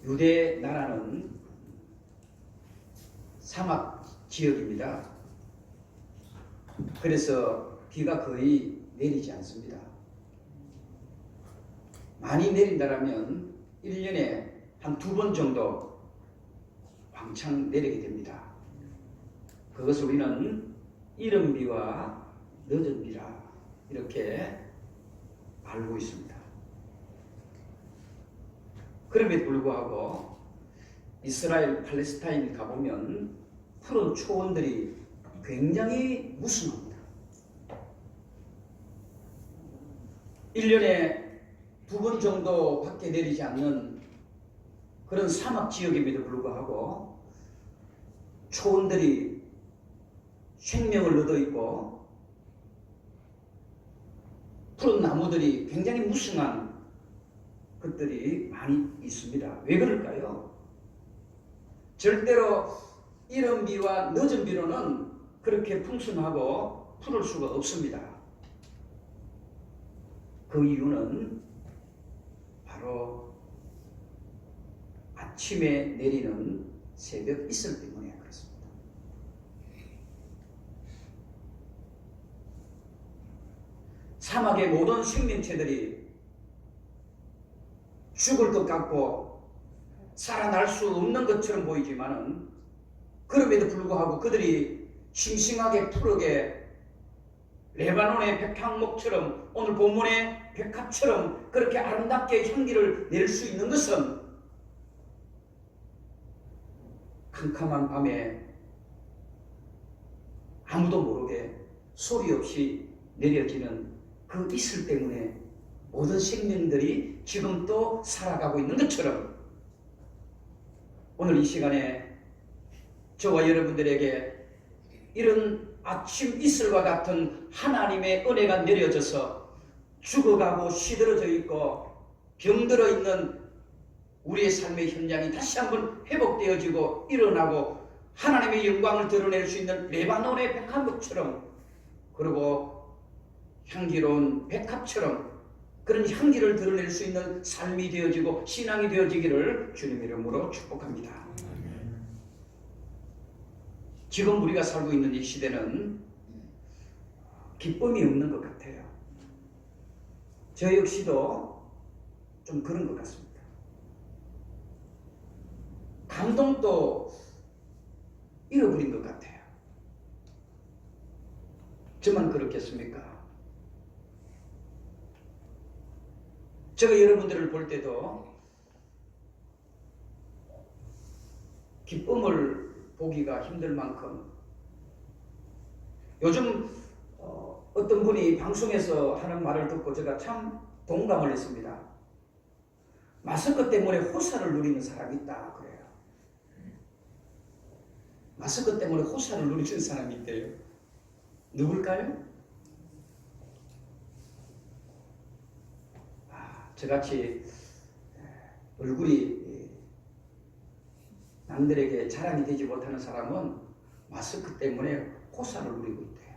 유대 나라는 사막 지역입니다. 그래서 비가 거의 내리지 않습니다. 많이 내린다면 1년에 한 2번 정도 왕창 내리게 됩니다. 그것을 우리는 이른 비와 늦은 비라 이렇게 알고 있습니다. 그럼에도 불구하고 이스라엘 팔레스타인 가보면 푸른 초원들이 굉장히 무성합니다. 1년에 2번 정도 밖에 내리지 않는 그런 사막 지역임에도 불구하고 초원들이 생명을 얻어 있고 푸른 나무들이 굉장히 무성한 것들이 많이 있습니다. 왜 그럴까요? 절대로 이른 비와 늦은 비로는 그렇게 풍성하고 푸를 수가 없습니다. 그 이유는 바로 아침에 내리는 새벽 이슬 때문에 그렇습니다. 사막의 모든 생명체들이 죽을 것 같고 살아날 수 없는 것처럼 보이지만은 그럼에도 불구하고 그들이 싱싱하게 푸르게 레바논의 백향목처럼 오늘 본문의 백합처럼 그렇게 아름답게 향기를 낼 수 있는 것은 캄캄한 밤에 아무도 모르게 소리 없이 내려지는 그 이슬 때문에 모든 생명들이 지금 또 살아가고 있는 것처럼 오늘 이 시간에 저와 여러분들에게 이런 아침 이슬과 같은 하나님의 은혜가 내려져서 죽어가고 시들어져 있고 병들어 있는 우리의 삶의 현장이 다시 한번 회복되어지고 일어나고 하나님의 영광을 드러낼 수 있는 레바논의 백합목처럼 그리고 향기로운 백합처럼 그런 향기를 드러낼 수 있는 삶이 되어지고 신앙이 되어지기를 주님의 이름으로 축복합니다. 지금 우리가 살고 있는 이 시대는 기쁨이 없는 것 같아요. 저 역시도 좀 그런 것 같습니다. 감동도 잃어버린 것 같아요. 저만 그렇겠습니까? 제가 여러분들을 볼 때도 기쁨을 보기가 힘들 만큼 요즘 어떤 분이 방송에서 하는 말을 듣고 제가 참 동감을 했습니다. 마스크 때문에 호사를 누리는 사람이 있다 그래요. 마스크 때문에 호사를 누리는 사람이 있대요. 누굴까요? 저같이 얼굴이 남들에게 자랑이 되지 못하는 사람은 마스크 때문에 호사를 누리고 있대요.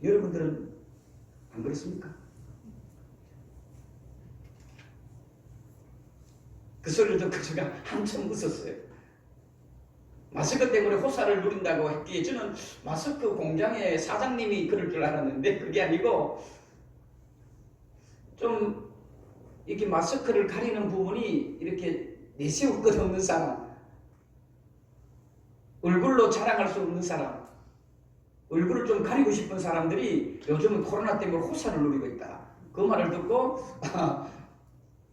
여러분들은 안 그렇습니까? 그 소리를 듣고 제가 한참 웃었어요. 마스크 때문에 호사를 누린다고 했기에 저는 마스크 공장의 사장님이 그럴 줄 알았는데 그게 아니고 좀 이렇게 마스크를 가리는 부분이 이렇게 내세울 것 없는 사람, 얼굴로 자랑할 수 없는 사람, 얼굴을 좀 가리고 싶은 사람들이 요즘은 코로나 때문에 호사를 누리고 있다. 그 말을 듣고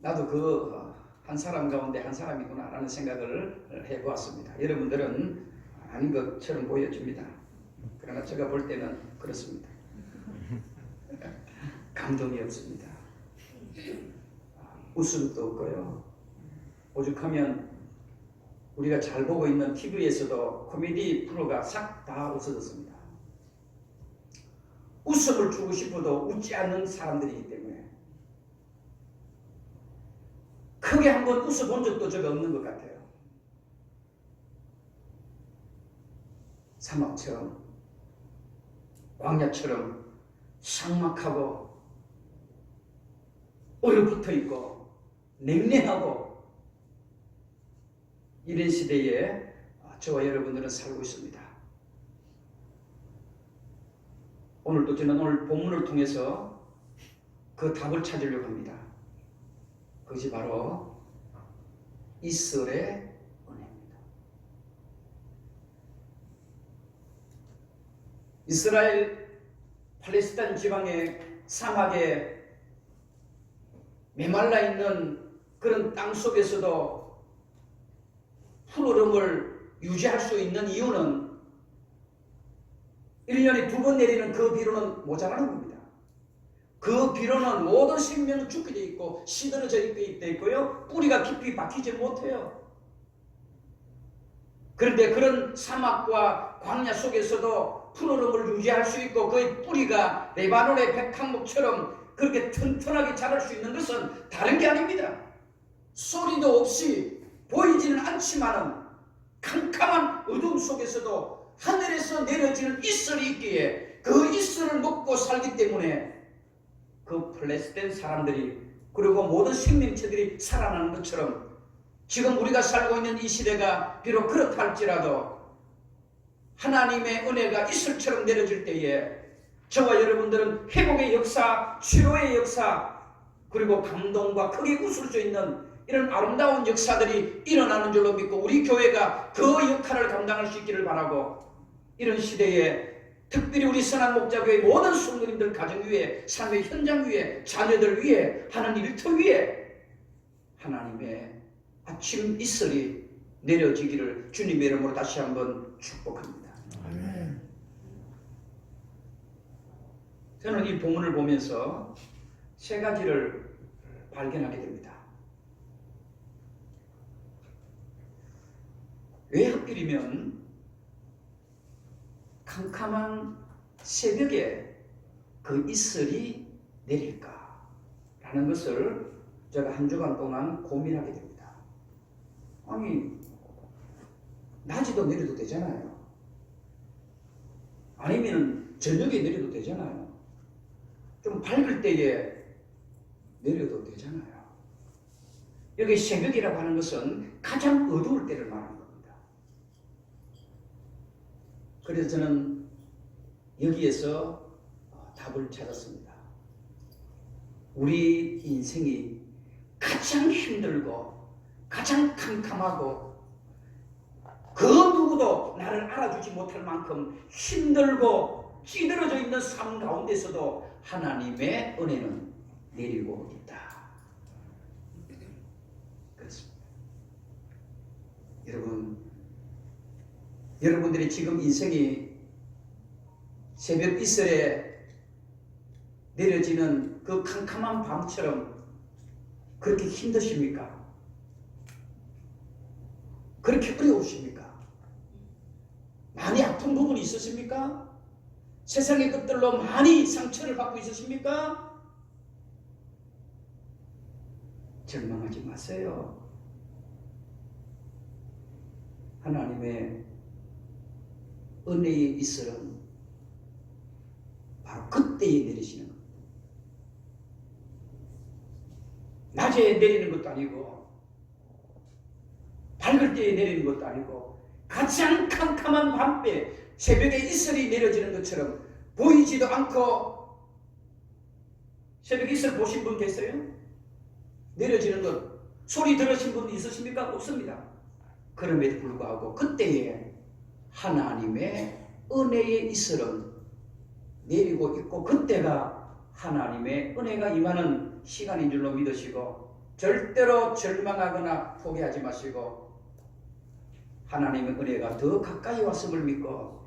나도 그 한 사람 가운데 한 사람이구나 라는 생각을 해보았습니다. 여러분들은 아닌 것처럼 보여집니다. 그러나 제가 볼 때는 그렇습니다. 감동이 없습니다. 웃음도 없고요. 오죽하면 우리가 잘 보고 있는 TV에서도 코미디 프로가 싹 다 없어졌습니다. 웃음을 주고 싶어도 웃지 않는 사람들이기 때문에 크게 한번 웃어본 적도 제가 없는 것 같아요. 사막처럼 광야처럼 삭막하고 얼어붙어 있고 냉랭하고 이런 시대에 저와 여러분들은 살고 있습니다. 오늘도 저는 오늘 본문을 통해서 그 답을 찾으려고 합니다. 그것이 바로 이스라엘의 은혜입니다. 이스라엘 팔레스타인 지방의 사막에 메말라 있는 그런 땅 속에서도 푸르름을 유지할 수 있는 이유는 1년에 2번 내리는 그 비로는 모자라는 겁니다. 그 비로는 모든 생명은 죽게 돼 있고 시들어져 있게 있고요. 뿌리가 깊이 박히지 못해요. 그런데 그런 사막과 광야 속에서도 푸르름을 유지할 수 있고 그 뿌리가 레바논의 백향목처럼 그렇게 튼튼하게 자랄 수 있는 것은 다른 게 아닙니다. 소리도 없이 보이지는 않지만은 캄캄한 어둠 속에서도 하늘에서 내려지는 이슬이 있기에 그 이슬을 먹고 살기 때문에 그 팔레스타인 사람들이 그리고 모든 생명체들이 살아나는 것처럼 지금 우리가 살고 있는 이 시대가 비록 그렇다 할지라도 하나님의 은혜가 이슬처럼 내려질 때에 저와 여러분들은 회복의 역사, 치료의 역사, 그리고 감동과 크게 웃을 수 있는 이런 아름다운 역사들이 일어나는 줄로 믿고 우리 교회가 그 역할을 감당할 수 있기를 바라고 이런 시대에 특별히 우리 선한 목자교회 모든 성도님들 가정 위에 삶의 현장 위에 자녀들 위에 하는 일터 위에 하나님의 아침 이슬이 내려지기를 주님의 이름으로 다시 한번 축복합니다. 아멘. 저는 이 본문을 보면서 세 가지를 발견하게 됩니다. 왜 하필이면 캄캄한 새벽에 그 이슬이 내릴까? 라는 것을 제가 한 주간 동안 고민하게 됩니다. 아니, 낮에도 내려도 되잖아요. 아니면 저녁에 내려도 되잖아요. 좀 밝을 때에 내려도 되잖아요. 여기 새벽이라고 하는 것은 가장 어두울 때를 말하는 겁니다. 그래서 저는 여기에서 답을 찾았습니다. 우리 인생이 가장 힘들고 가장 캄캄하고 그 누구도 나를 알아주지 못할 만큼 힘들고 찌들어져 있는 삶 가운데서도 하나님의 은혜는 내리고 있다. 그렇습니다. 여러분들이 지금 인생이 새벽 이슬에 내려지는 그 캄캄한 밤처럼 그렇게 힘드십니까? 그렇게 어려우십니까? 많이 아픈 부분이 있으십니까? 세상의 것들로 많이 상처를 받고 있으십니까? 절망하지 마세요. 하나님의 은혜의 이슬은 바로 그때에 내리시는 겁니다. 낮에 내리는 것도 아니고 밝을 때에 내리는 것도 아니고 가장 캄캄한 밤에 새벽에 이슬이 내려지는 것처럼 보이지도 않고 새벽에 이슬 보신 분 계세요? 내려지는 것 소리 들으신 분 있으십니까? 없습니다. 그럼에도 불구하고 그때에 하나님의 은혜의 이슬은 내리고 있고 그때가 하나님의 은혜가 임하는 시간인 줄로 믿으시고 절대로 절망하거나 포기하지 마시고 하나님의 은혜가 더 가까이 왔음을 믿고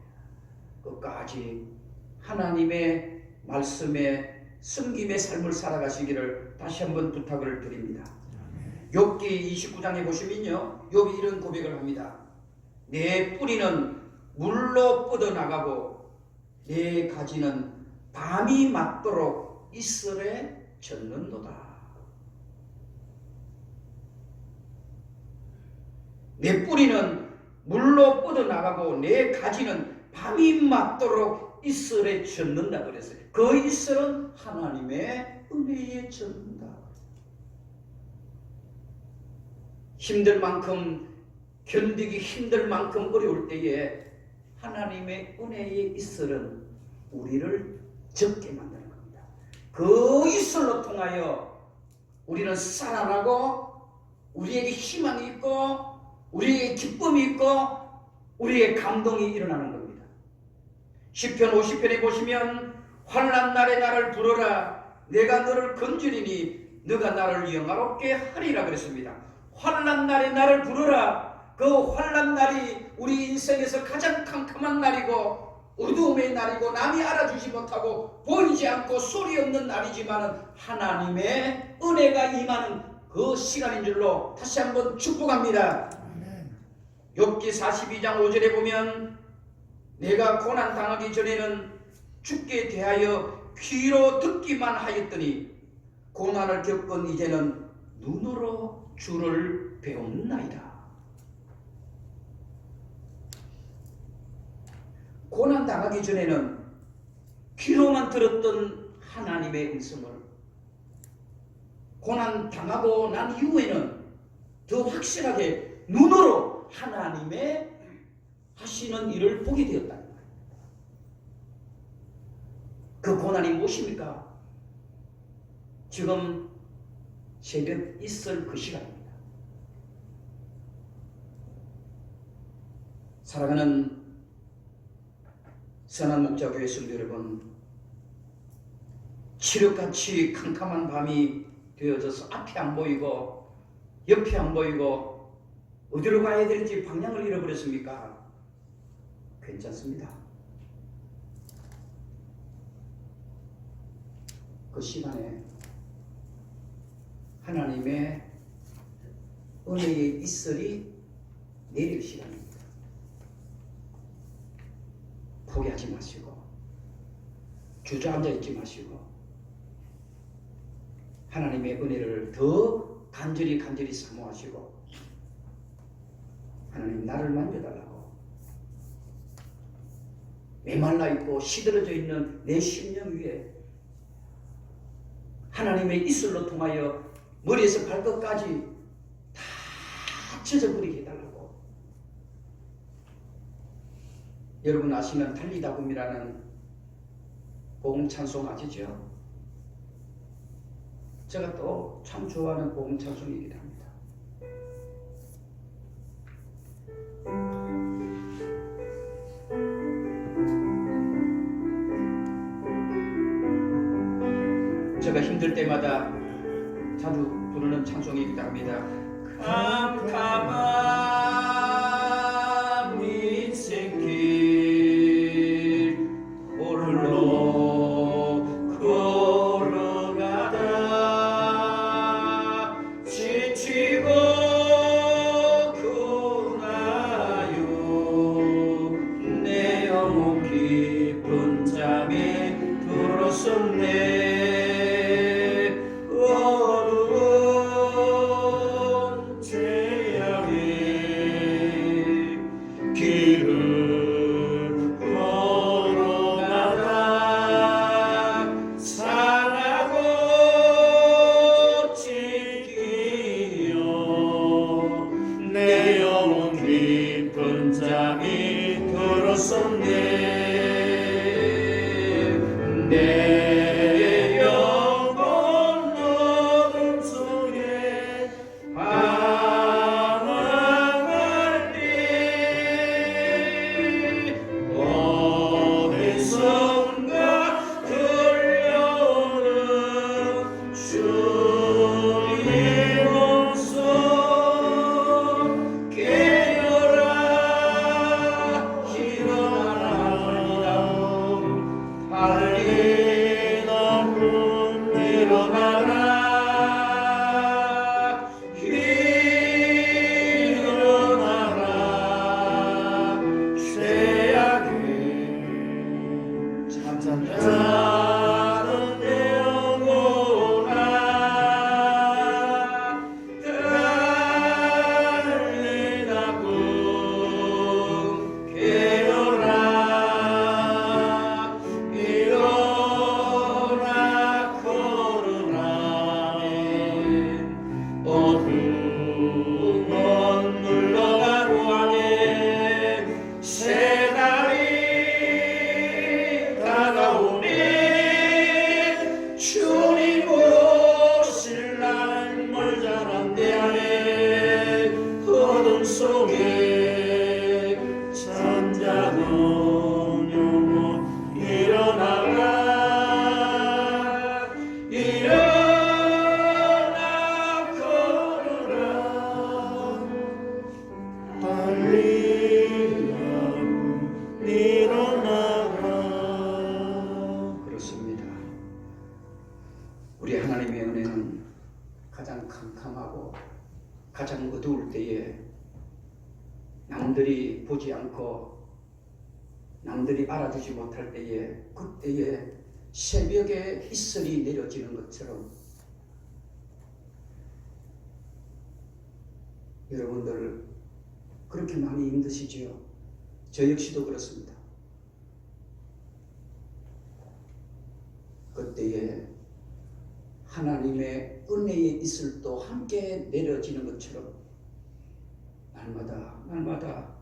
끝까지 하나님의 말씀에 숨김의 삶을 살아가시기를 다시 한번 부탁을 드립니다. 욥기 29장에 보시면요, 욥이 이런 고백을 합니다. 내 뿌리는 물로 뻗어나가고 내 가지는 밤이 맞도록 이슬에 젖는도다. 내 뿌리는 물로 뻗어나가고 내 가지는 밤이 맞도록 이슬에 젖는다 그랬어요. 그 이슬은 하나님의 은혜에 젖는다. 힘들 만큼, 견디기 힘들 만큼 어려울 때에 하나님의 은혜의 이슬은 우리를 적게 만드는 겁니다. 그 이슬로 통하여 우리는 살아나고 우리에게 희망이 있고 우리에게 기쁨이 있고 우리의 감동이 일어나는 겁니다. 시편 50편에 보시면 환난 날에 나를 부르라 내가 너를 건지리니 너가 나를 영화롭게 하리라 그랬습니다. 환난 날에 나를 부르라. 그 환난 날이 우리 인생에서 가장 캄캄한 날이고 어두움의 날이고 남이 알아주지 못하고 보이지 않고 소리 없는 날이지만 하나님의 은혜가 임하는 그 시간인 줄로 다시 한번 축복합니다. 욥기 42장 5절에 보면 내가 고난 당하기 전에는 주께 대하여 귀로 듣기만 하였더니 고난을 겪은 이제는 눈으로 주를 배웠나이다. 고난 당하기 전에는 귀로만 들었던 하나님의 음성을 고난 당하고 난 이후에는 더 확실하게 눈으로 하나님의 하시는 일을 보게 되었다는 거예요. 그 고난이 무엇입니까? 지금 새벽 있을 그 시간입니다. 사랑하는 선한 목자교회 성도 여러분, 칠흑같이 캄캄한 밤이 되어져서 앞이 안 보이고 옆이 안 보이고 어디로 가야 될지 방향을 잃어버렸습니까? 괜찮습니다. 그 시간에 하나님의 은혜의 이슬이 내릴 시간입니다. 포기하지 마시고 주저앉아 있지 마시고 하나님의 은혜를 더 간절히 사모하시고 하나님 나를 만져달라고 메말라 있고 시들어져 있는 내 심령 위에 하나님의 이슬로 통하여 머리에서 발끝까지 다 젖어버리게 해달라고. 여러분 아시는 달리다 봄이라는 복음 찬송 아시죠? 제가 또 참 좋아하는 복음 찬송이기도 합니다. 제가 힘들 때마다 자주 부르는 찬송이기도 합니다. 캄캄한 인생길 홀로 걸어가다 지치고 구나요 내 영혼 깊은 잠에 들었었네. 내 영혼 어둠 속에 방황할 때 어디선가 들려오는 주의 음성 깨어라 일어나라 달리는 일어나라 일어나라 죄악에 잠잠자는 내 영혼아 달리다 꿈 깨어라 일어나 걸으라 어둠 가장 어두울 때에 남들이 보지 않고 남들이 알아주지 못할 때에 그때에 새벽에 이슬이 내려지는 것처럼 여러분들 그렇게 많이 힘드시지요? 저 역시도 그렇습니다. 그때에 하나님의 은혜의 이슬도 함께 내려지는 것처럼 날마다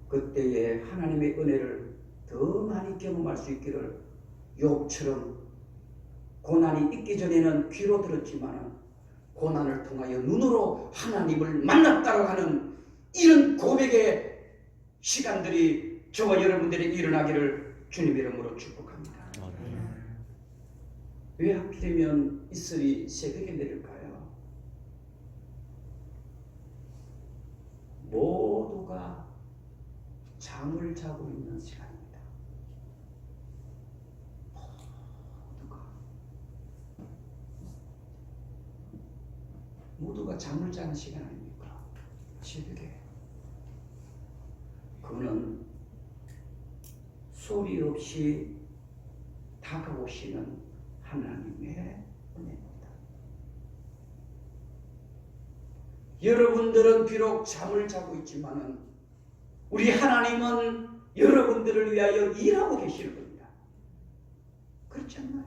그때에 하나님의 은혜를 더 많이 경험할 수 있기를 욥처럼 고난이 있기 전에는 귀로 들었지만 고난을 통하여 눈으로 하나님을 만났다고 하는 이런 고백의 시간들이 저와 여러분들에게 일어나기를 주님의 이름으로 축복합니다. 왜 하필이면 이슬이 새벽에 내릴까요? 모두가 잠을 자고 있는 시간입니다. 모두가 잠을 자는 시간 아닙니까? 새벽에. 그는 소리 없이 다가오시는 하나님의 은혜입니다. 여러분들은 비록 잠을 자고 있지만은 우리 하나님은 여러분들을 위하여 일하고 계시는 겁니다. 그렇지 않나요?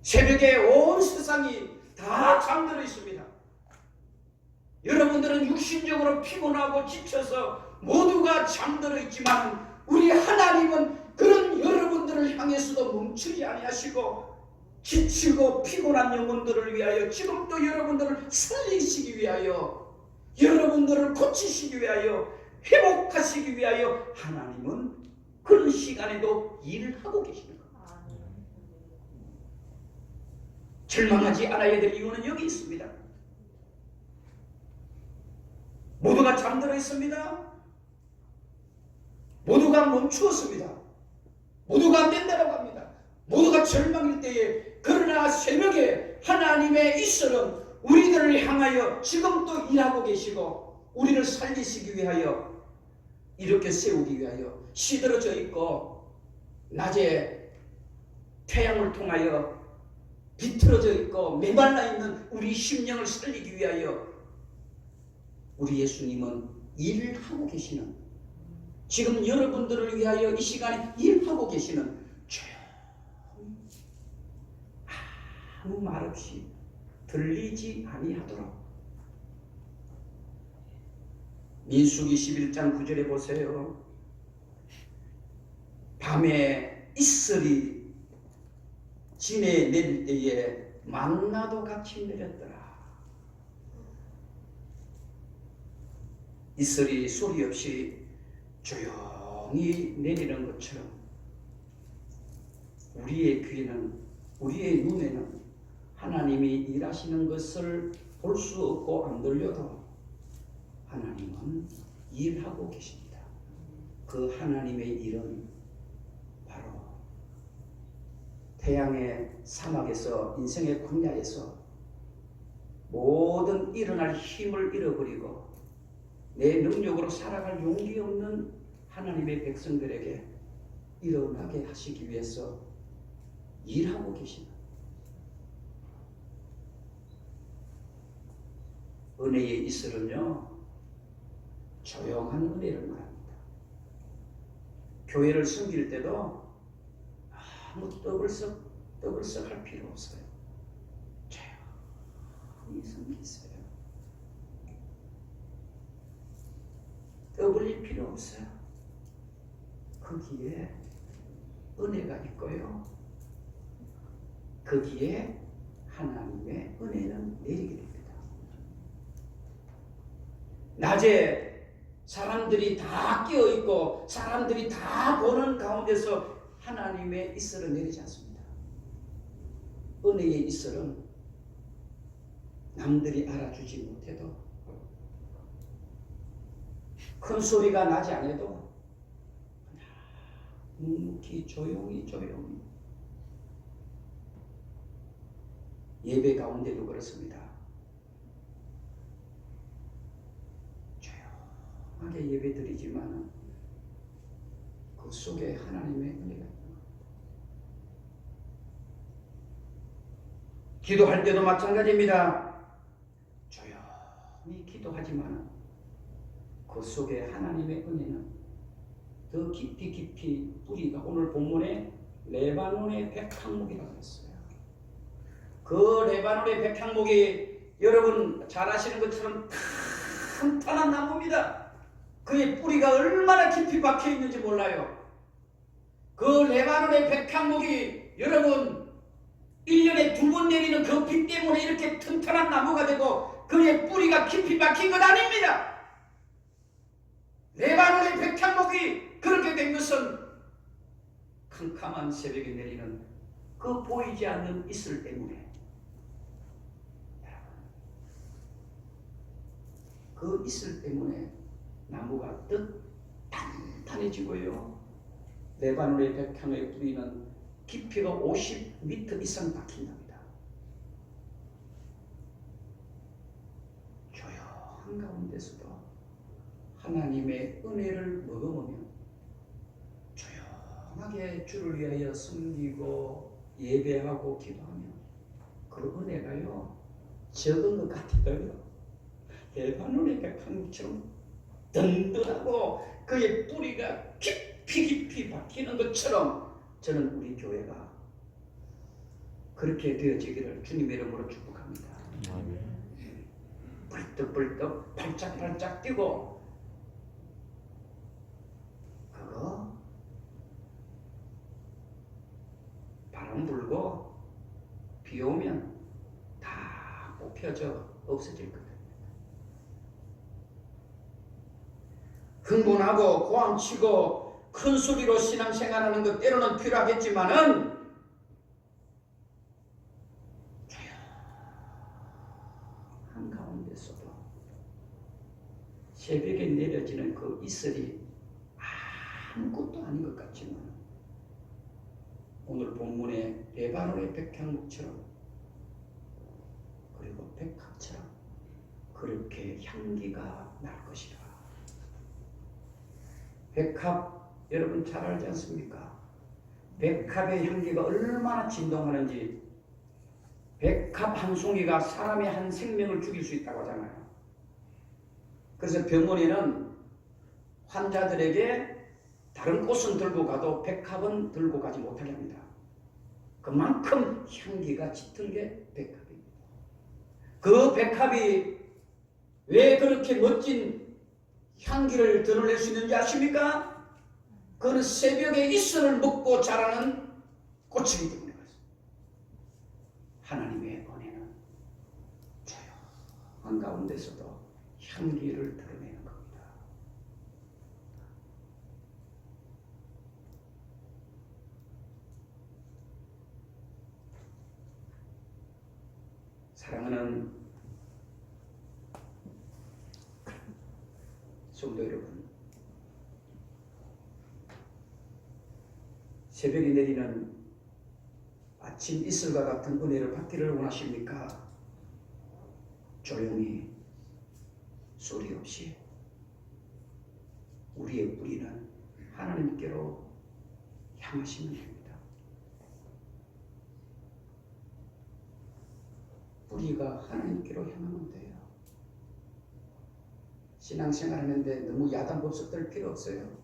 새벽에 온 세상이 다 잠들어 있습니다. 여러분들은 육신적으로 피곤하고 지쳐서 모두가 잠들어 있지만 우리 하나님은 그런 여러분들을 향해서도 멈추지 아니하시고 지치고 피곤한 영혼들을 위하여 지금도 여러분들을 살리시기 위하여 여러분들을 고치시기 위하여 회복하시기 위하여 하나님은 그런 시간에도 일을 하고 계시는 겁니다. 절망하지 않아야 될 이유는 여기 있습니다. 모두가 잠들어 있습니다. 모두가 멈추었습니다. 모두가 맨다라고 합니다. 모두가 절망일 때에 그러나 새벽에 하나님의 이슬은 우리들을 향하여 지금도 일하고 계시고 우리를 살리시기 위하여 이렇게 세우기 위하여 시들어져 있고 낮에 태양을 통하여 비틀어져 있고 메말라 있는 우리 심령을 살리기 위하여 우리 예수님은 일을 하고 계시는 지금 여러분들을 위하여 이 시간에 일하고 계시는 조용히 아무 말 없이 들리지 아니하도록 민수기 11장 9절에 보세요. 밤에 이슬이 진에 내릴 때에 만나도 같이 내렸더라. 이슬이 소리 없이 조용히 내리는 것처럼 우리의 귀에는 우리의 눈에는 하나님이 일하시는 것을 볼 수 없고 안 들려도 하나님은 일하고 계십니다. 그 하나님의 일은 바로 태양의 사막에서 인생의 광야에서 모든 일어날 힘을 잃어버리고 내 능력으로 살아갈 용기 없는 하나님의 백성들에게 일어나게 하시기 위해서 일하고 계십니다. 은혜의 이슬은요 조용한 은혜를 말합니다. 교회를 섬길 때도 아무 떠벌썩 할 필요 없어요. 조용히 섬기세요. 떠벌릴 필요 없어요. 거기에 은혜가 있고요. 거기에 하나님의 은혜는 내리게 됩니다. 낮에 사람들이 다 깨어있고 사람들이 다 보는 가운데서 하나님의 이슬은 내리지 않습니다. 은혜의 이슬은 남들이 알아주지 못해도 큰 소리가 나지 않아도 묵묵히 조용히 예배 가운데도 그렇습니다. 조용하게 예배 드리지만 그 속에 하나님의 은혜가 있는 겁니다. 기도할 때도 마찬가지입니다. 조용히 기도하지만 그 속에 하나님의 은혜는 더 깊이 뿌리가, 오늘 본문에 레바논의 백향목이라고 했어요. 그 레바논의 백향목이 여러분 잘 아시는 것처럼 탄탄한 나무입니다. 그의 뿌리가 얼마나 깊이 박혀 있는지 몰라요. 그 레바논의 백향목이 여러분 1년에 2번 내리는 그 비 때문에 이렇게 튼튼한 나무가 되고 그의 뿌리가 깊이 박힌 것 아닙니다. 레바논의 백향목이 그렇게 된 것은 캄캄한 새벽에 내리는 그 보이지 않는 이슬 때문에, 그 이슬 때문에 나무가 더 단단해지고요. 레바논의 백향의 뿌리는 깊이가 50m 이상 박힌답니다. 조용한 가운데서도 하나님의 은혜를 머금으며 조용하게 주를 위하여 섬기고 예배하고 기도하며 그 은혜가요 적은 것 같아도요 레바논의 백향처럼 든든하고 그의 뿌리가 깊이 박히는 것처럼 저는 우리 교회가 그렇게 되어지기를 주님의 이름으로 축복합니다. 벌떡벌떡 발짝발짝 뛰고 그거 바람 불고 비 오면 다 뽑혀져 없어질 거예요. 흥분하고 고함치고 큰 소리로 신앙생활하는 것 때로는 필요하겠지만은 조용한 가운데서도 새벽에 내려지는 그 이슬이 아무것도 아닌 것 같지만 오늘 본문의 레바논의 백향목처럼 그리고 백합처럼 그렇게 향기가 날 것이라. 백합 여러분 잘 알지 않습니까? 백합의 향기가 얼마나 진동하는지. 백합 한 송이가 사람의 한 생명을 죽일 수 있다고 하잖아요. 그래서 병원에는 환자들에게 다른 꽃은 들고 가도 백합은 들고 가지 못하게 합니다. 그만큼 향기가 짙은 게 백합입니다. 그 백합이 왜 그렇게 멋진 향기를 드러낼 수 있는지 아십니까? 그는 새벽에 이슬을 먹고 자라는 꽃이기 때문에 그렇습니다. 하나님의 은혜는 조용한 가운데서도 향기를 드러내는 겁니다. 사랑하는 성도 여러분, 새벽에 내리는 아침 이슬과 같은 은혜를 받기를 원하십니까? 조용히 소리 없이 우리의 뿌리는 하나님께로 향하시면 됩니다. 뿌리가 하나님께로 향하면 돼요. 신앙생활 하는데 너무 야단법석 들 필요 없어요.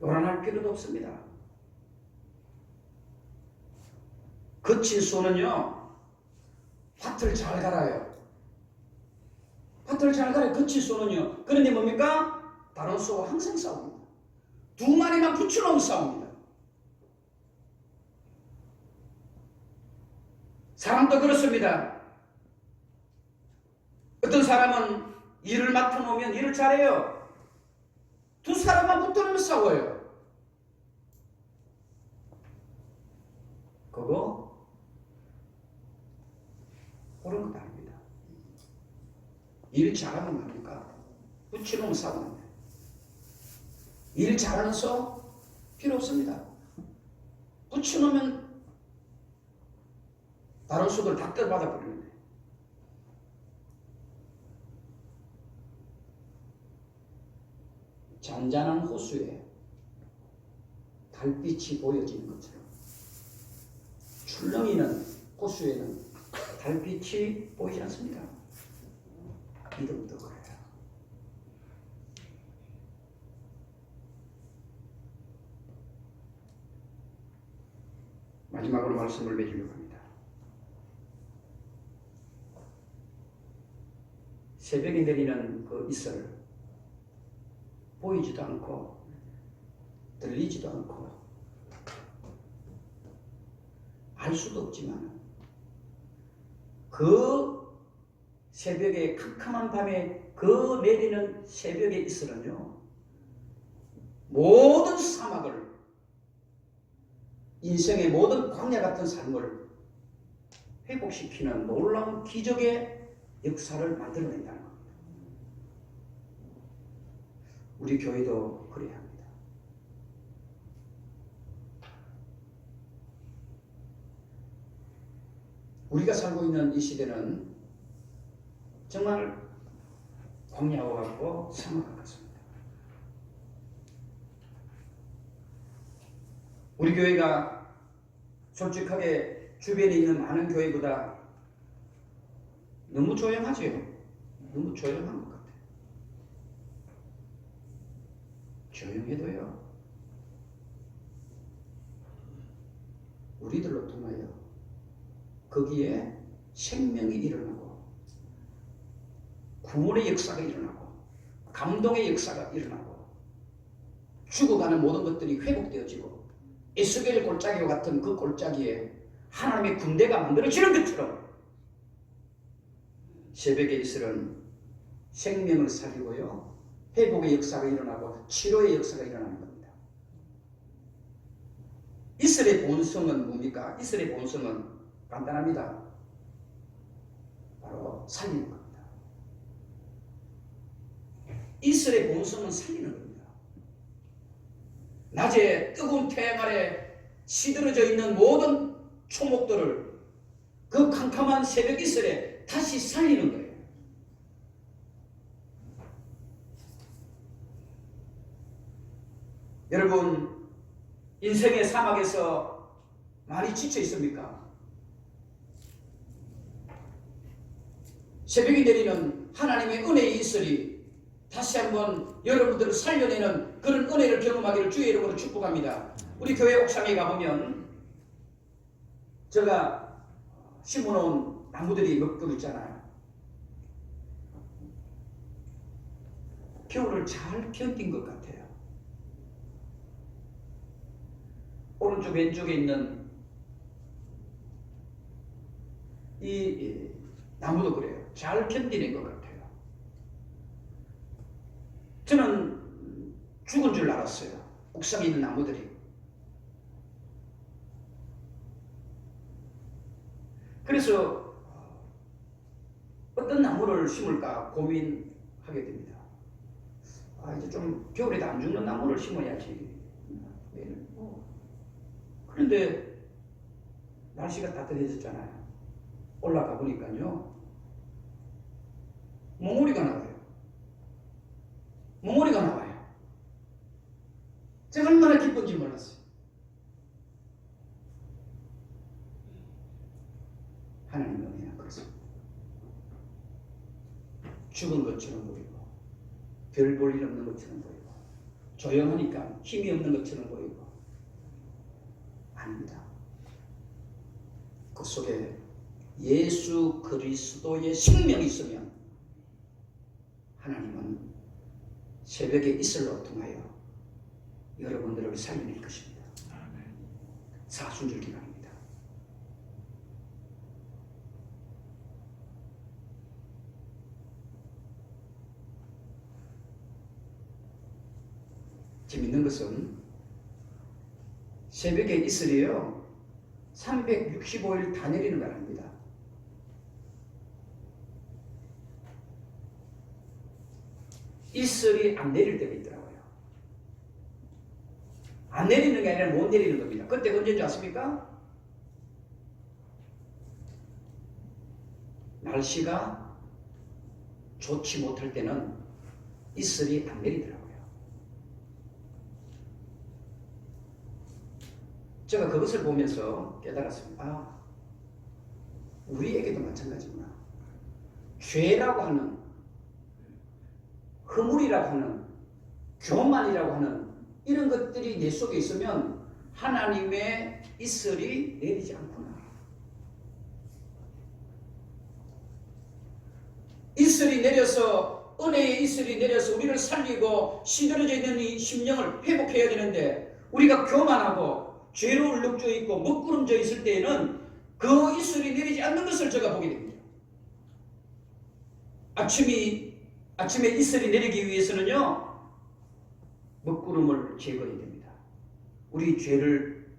요란할 필요도 없습니다. 거친 소는요 밭을 잘 갈아요. 밭을 잘 갈아요. 거친 소는요. 그런데 뭡니까? 다른 소와 항상 싸웁니다. 두 마리만 붙여놓으면 싸웁니다. 사람도 그렇습니다. 어떤 사람은 일을 맡아놓으면 일을 잘해요. 두 사람만 붙어놓으면 싸워요. 그거 옳은 것 아닙니다. 일 잘하면 뭡니까? 붙여놓으면 싸우는데 일 잘하는 소 필요 없습니다. 붙여놓으면 다른 수들 다 떨어받아 버리는데. 잔잔한 호수에 달빛이 보여지는 것처럼 출렁이는 호수에는 달빛이 보이지 않습니다. 믿음도 그래요. 마지막으로 말씀을 맺으려고 합니다. 새벽에 내리는 그 이슬, 보이지도 않고 들리지도 않고 알 수도 없지만 그 새벽에 캄캄한 밤에 그 내리는 새벽의 이슬은요, 모든 사막을, 인생의 모든 광야 같은 삶을 회복시키는 놀라운 기적의 역사를 만들어낸다는 겁니다. 우리 교회도 그래야 합니다. 우리가 살고 있는 이 시대는 정말 광야와 같고 사막과 같습니다. 우리 교회가 솔직하게 주변에 있는 많은 교회보다 너무 조용하죠. 너무 조용한 것 같아요. 조용해도요, 우리들로 통하여 거기에 생명이 일어나고 구원의 역사가 일어나고 감동의 역사가 일어나고 죽어가는 모든 것들이 회복되어지고 에스겔 골짜기와 같은 그 골짜기에 하나님의 군대가 만들어지는 것처럼 새벽의 이슬은 생명을 살리고요, 회복의 역사가 일어나고 치료의 역사가 일어나는 겁니다. 이슬의 본성은 뭡니까? 이슬의 본성은 간단합니다. 바로 살리는 겁니다. 이슬의 본성은 살리는 겁니다. 낮에 뜨거운 태양 아래 시들어져 있는 모든 초목들을 그 캄캄한 새벽 이슬에 다시 살리는 거예요. 여러분, 인생의 사막에서 많이 지쳐 있습니까? 새벽이 내리는 하나님의 은혜의 이슬이 다시 한번 여러분들을 살려내는 그런 은혜를 경험하기를 주의 이름으로 축복합니다. 우리 교회 옥상에 가보면 제가 심어놓은 나무들이 몇 그루 있잖아요. 겨울을 잘 견딘 것 같아요. 오른쪽 왼쪽에 있는 이 나무도 그래요. 잘 견디는 것 같아요. 저는 죽은 줄 알았어요. 옥상에 있는 나무들이. 그래서 어떤 나무를 심을까 고민하게 됩니다. 이제 좀 겨울에도 안 죽는 나무를 심어야지. 그런데 날씨가 따뜻해졌잖아요. 올라가 보니까요, 몽우리가 나와요. 몽우리가 나와요. 제가 얼마나 기쁜지 몰랐어요. 하나님의 은혜는 그렇습니다. 죽은 것처럼 보이고 별 볼 일 없는 것처럼 보이고 조용하니까 힘이 없는 것처럼 보이고 아닙니다. 그 속에 예수 그리스도의 생명이 있으면 하나님은 새벽의 이슬로 통하여 여러분들을 살려낼 것입니다. 사순절 기간입니다. 재밌는 것은 새벽의 이슬이요, 365일 다 내리는 거랍니다. 이슬이 안 내릴 때가 있더라고요. 안 내리는 게 아니라 못 내리는 겁니다. 그때 언제인지 아십니까? 날씨가 좋지 못할 때는 이슬이 안 내리더라고요. 제가 그것을 보면서 깨달았습니다. 아, 우리에게도 마찬가지구나. 죄라고 하는, 허물이라고 하는, 교만이라고 하는 이런 것들이 내 속에 있으면 하나님의 이슬이 내리지 않구나. 이슬이 내려서, 은혜의 이슬이 내려서 우리를 살리고 시들어져 있는 이 심령을 회복해야 되는데, 우리가 교만하고 죄로 울룩져 있고 먹구름져 있을 때에는 그 이슬이 내리지 않는 것을 제가 보게 됩니다. 아침에 이슬이 내리기 위해서는요, 먹구름을 제거해야 됩니다. 우리 죄를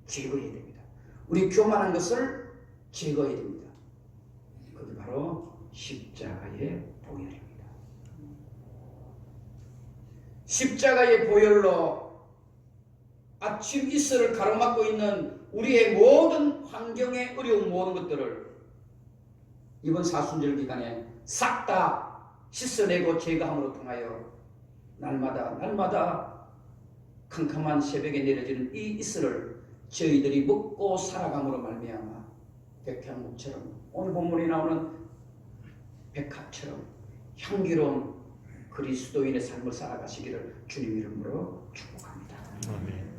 제거해야 됩니다. 우리 교만한 것을 제거해야 됩니다. 그게 바로 십자가의 보혈입니다. 십자가의 보혈로 아침 이슬을 가로막고 있는 우리의 모든 환경의 어려운 모든 것들을 이번 사순절 기간에 싹 다 씻어내고 제거함으로 통하여 날마다 캄캄한 새벽에 내려지는 이 이슬을 저희들이 먹고 살아감으로 말미암아 백향목처럼 오늘 본문에 나오는 백합처럼 향기로운 그리스도인의 삶을 살아가시기를 주님 이름으로 축복합니다. 아멘.